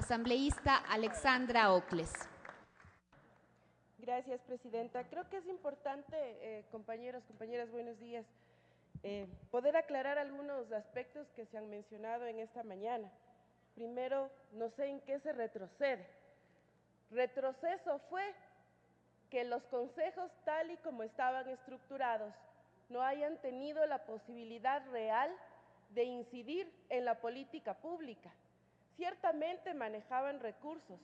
asambleísta Alexandra Ocles. Gracias, Presidenta. Creo que es importante, compañeros, compañeras, buenos días, poder aclarar algunos aspectos que se han mencionado en esta mañana. Primero, no sé en qué se retrocede. Retroceso fue que los consejos, tal y como estaban estructurados, no hayan tenido la posibilidad real de incidir en la política pública. Ciertamente manejaban recursos,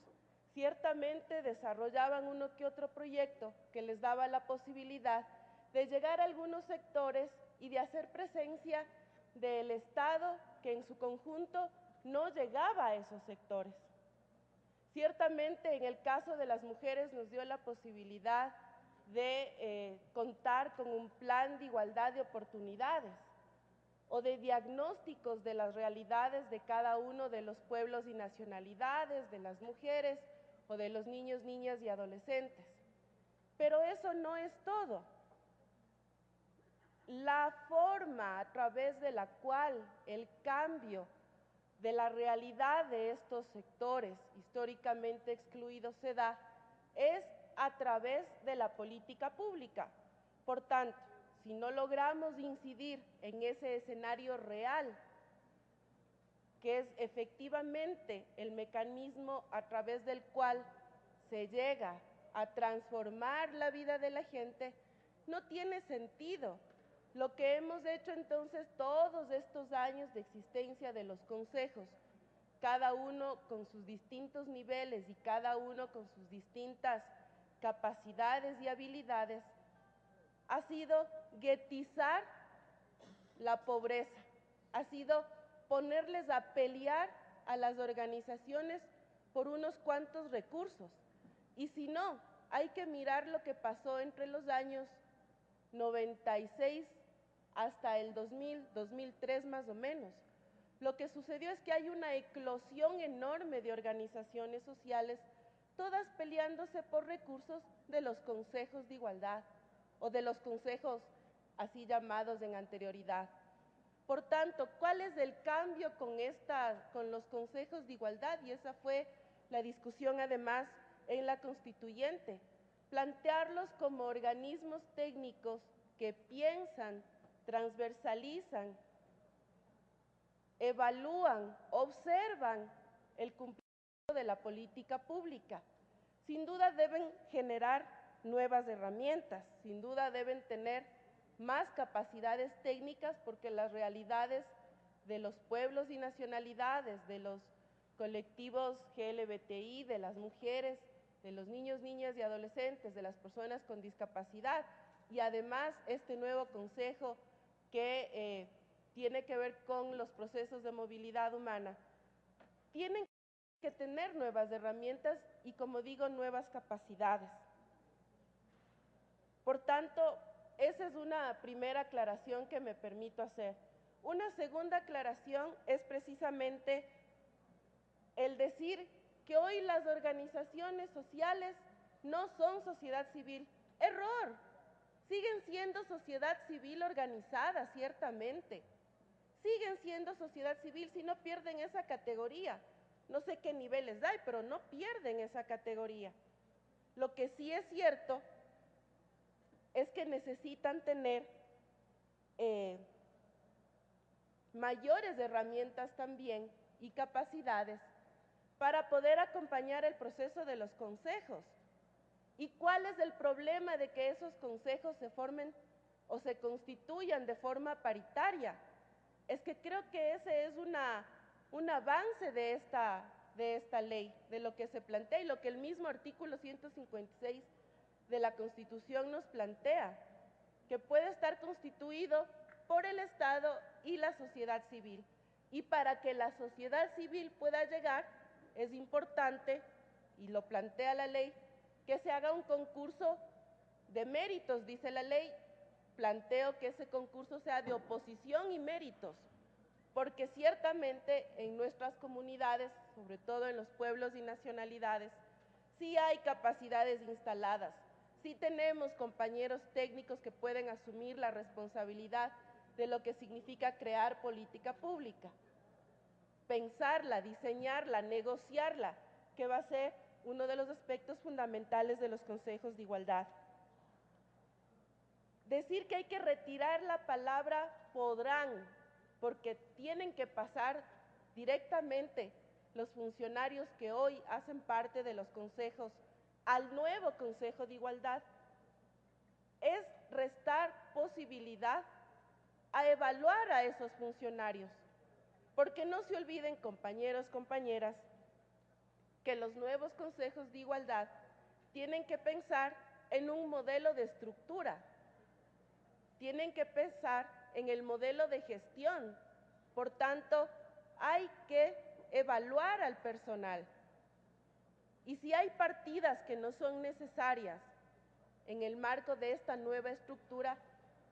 ciertamente desarrollaban uno que otro proyecto que les daba la posibilidad de llegar a algunos sectores y de hacer presencia del Estado que en su conjunto no llegaba a esos sectores. Ciertamente en el caso de las mujeres nos dio la posibilidad de contar con un plan de igualdad de oportunidades o de diagnósticos de las realidades de cada uno de los pueblos y nacionalidades, de las mujeres o de los niños, niñas y adolescentes. Pero eso no es todo. La forma a través de la cual el cambio de la realidad de estos sectores históricamente excluidos se da es a través de la política pública. Por tanto, si no logramos incidir en ese escenario real, que es efectivamente el mecanismo a través del cual se llega a transformar la vida de la gente, no tiene sentido. Lo que hemos hecho entonces todos estos años de existencia de los consejos, cada uno con sus distintos niveles y cada uno con sus distintas capacidades y habilidades, ha sido guetizar la pobreza, ha sido ponerles a pelear a las organizaciones por unos cuantos recursos. Y si no, hay que mirar lo que pasó entre los años 96 hasta el 2000, 2003 más o menos. Lo que sucedió es que hay una eclosión enorme de organizaciones sociales, todas peleándose por recursos de los consejos de igualdad o de los consejos así llamados en anterioridad. Por tanto, ¿cuál es el cambio con los consejos de igualdad? Y esa fue la discusión además en la constituyente. Plantearlos como organismos técnicos que piensan, transversalizan, evalúan, observan el cumplimiento de la política pública. Sin duda deben generar nuevas herramientas, sin duda deben tener más capacidades técnicas porque las realidades de los pueblos y nacionalidades, de los colectivos GLBTI, de las mujeres, de los niños, niñas y adolescentes, de las personas con discapacidad y además este nuevo consejo que tiene que ver con los procesos de movilidad humana, tienen que tener nuevas herramientas y, como digo, nuevas capacidades. Por tanto, esa es una primera aclaración que me permito hacer. Una segunda aclaración es precisamente el decir que hoy las organizaciones sociales no son sociedad civil. ¡Error! Siguen siendo sociedad civil organizada, ciertamente. Siguen siendo sociedad civil si no pierden esa categoría. No sé qué niveles hay, pero no pierden esa categoría. Lo que sí es cierto es que necesitan tener mayores herramientas también y capacidades para poder acompañar el proceso de los consejos. ¿Y cuál es el problema de que esos consejos se formen o se constituyan de forma paritaria? Es que creo que ese es un avance de esta ley, de lo que se plantea y lo que el mismo artículo 156 de la Constitución nos plantea, que puede estar constituido por el Estado y la sociedad civil. Y para que la sociedad civil pueda llegar, es importante, y lo plantea la ley, que se haga un concurso de méritos, dice la ley. Planteo que ese concurso sea de oposición y méritos, porque ciertamente en nuestras comunidades, sobre todo en los pueblos y nacionalidades, sí hay capacidades instaladas, sí tenemos compañeros técnicos que pueden asumir la responsabilidad de lo que significa crear política pública. pensarla, diseñarla, negociarla, que va a ser uno de los aspectos fundamentales de los consejos de igualdad. Decir que hay que retirar la palabra podrán, porque tienen que pasar directamente los funcionarios que hoy hacen parte de los consejos al nuevo Consejo de Igualdad, es restar posibilidad a evaluar a esos funcionarios. Porque no se olviden, compañeros, compañeras, que los nuevos consejos de igualdad tienen que pensar en un modelo de estructura, tienen que pensar en el modelo de gestión. Por tanto, hay que evaluar al personal. Y si hay partidas que no son necesarias en el marco de esta nueva estructura,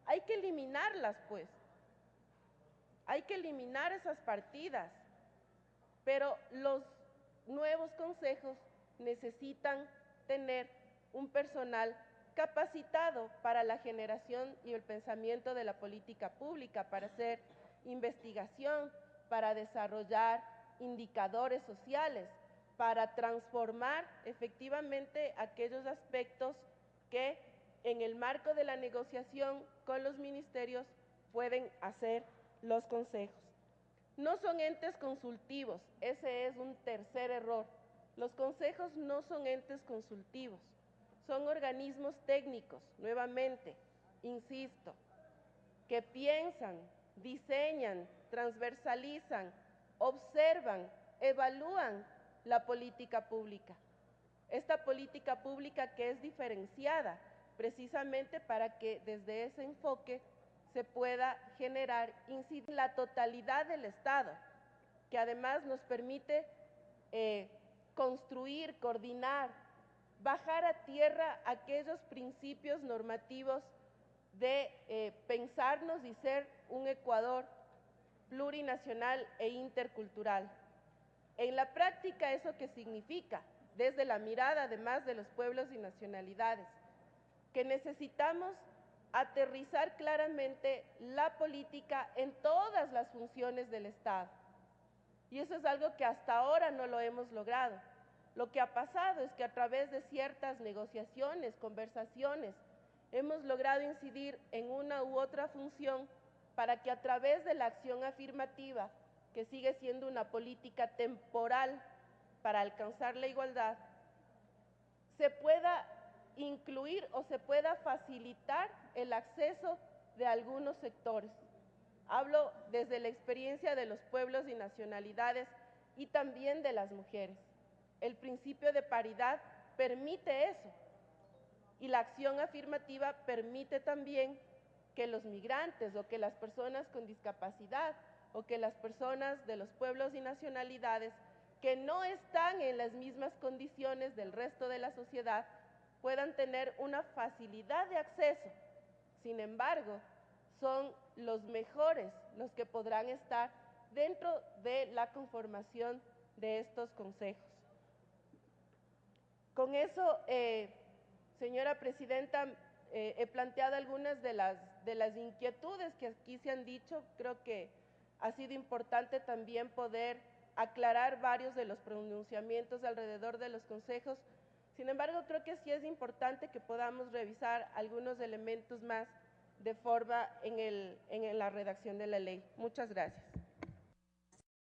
hay que eliminarlas, pues. Hay que eliminar esas partidas. Pero los nuevos consejos necesitan tener un personal capacitado para la generación y el pensamiento de la política pública, para hacer investigación, para desarrollar indicadores sociales, para transformar efectivamente aquellos aspectos que en el marco de la negociación con los ministerios pueden hacer los consejos. No son entes consultivos, ese es un tercer error. Los consejos no son entes consultivos, son organismos técnicos, nuevamente, insisto, que piensan, diseñan, transversalizan, observan, evalúan la política pública. Esta política pública que es diferenciada precisamente para que desde ese enfoque se pueda generar incidir en la totalidad del Estado, que además nos permite construir, coordinar, bajar a tierra aquellos principios normativos de pensarnos y ser un Ecuador plurinacional e intercultural. En la práctica, ¿eso qué significa? Desde la mirada, además, de los pueblos y nacionalidades, que necesitamos aterrizar claramente la política en todas las funciones del Estado. Y eso es algo que hasta ahora no lo hemos logrado. Lo que ha pasado es que a través de ciertas negociaciones, conversaciones, hemos logrado incidir en una u otra función para que a través de la acción afirmativa, que sigue siendo una política temporal para alcanzar la igualdad, se pueda incluir o se pueda facilitar el acceso de algunos sectores. Hablo desde la experiencia de los pueblos y nacionalidades y también de las mujeres. El principio de paridad permite eso y la acción afirmativa permite también que los migrantes o que las personas con discapacidad o que las personas de los pueblos y nacionalidades que no están en las mismas condiciones del resto de la sociedad puedan tener una facilidad de acceso. Sin embargo, son los mejores los que podrán estar dentro de la conformación de estos consejos. Con eso, señora presidenta, he planteado algunas de las inquietudes que aquí se han dicho. Creo que ha sido importante también poder aclarar varios de los pronunciamientos alrededor de los consejos. Sin embargo, creo que sí es importante que podamos revisar algunos elementos más de forma en la redacción de la ley. Muchas gracias.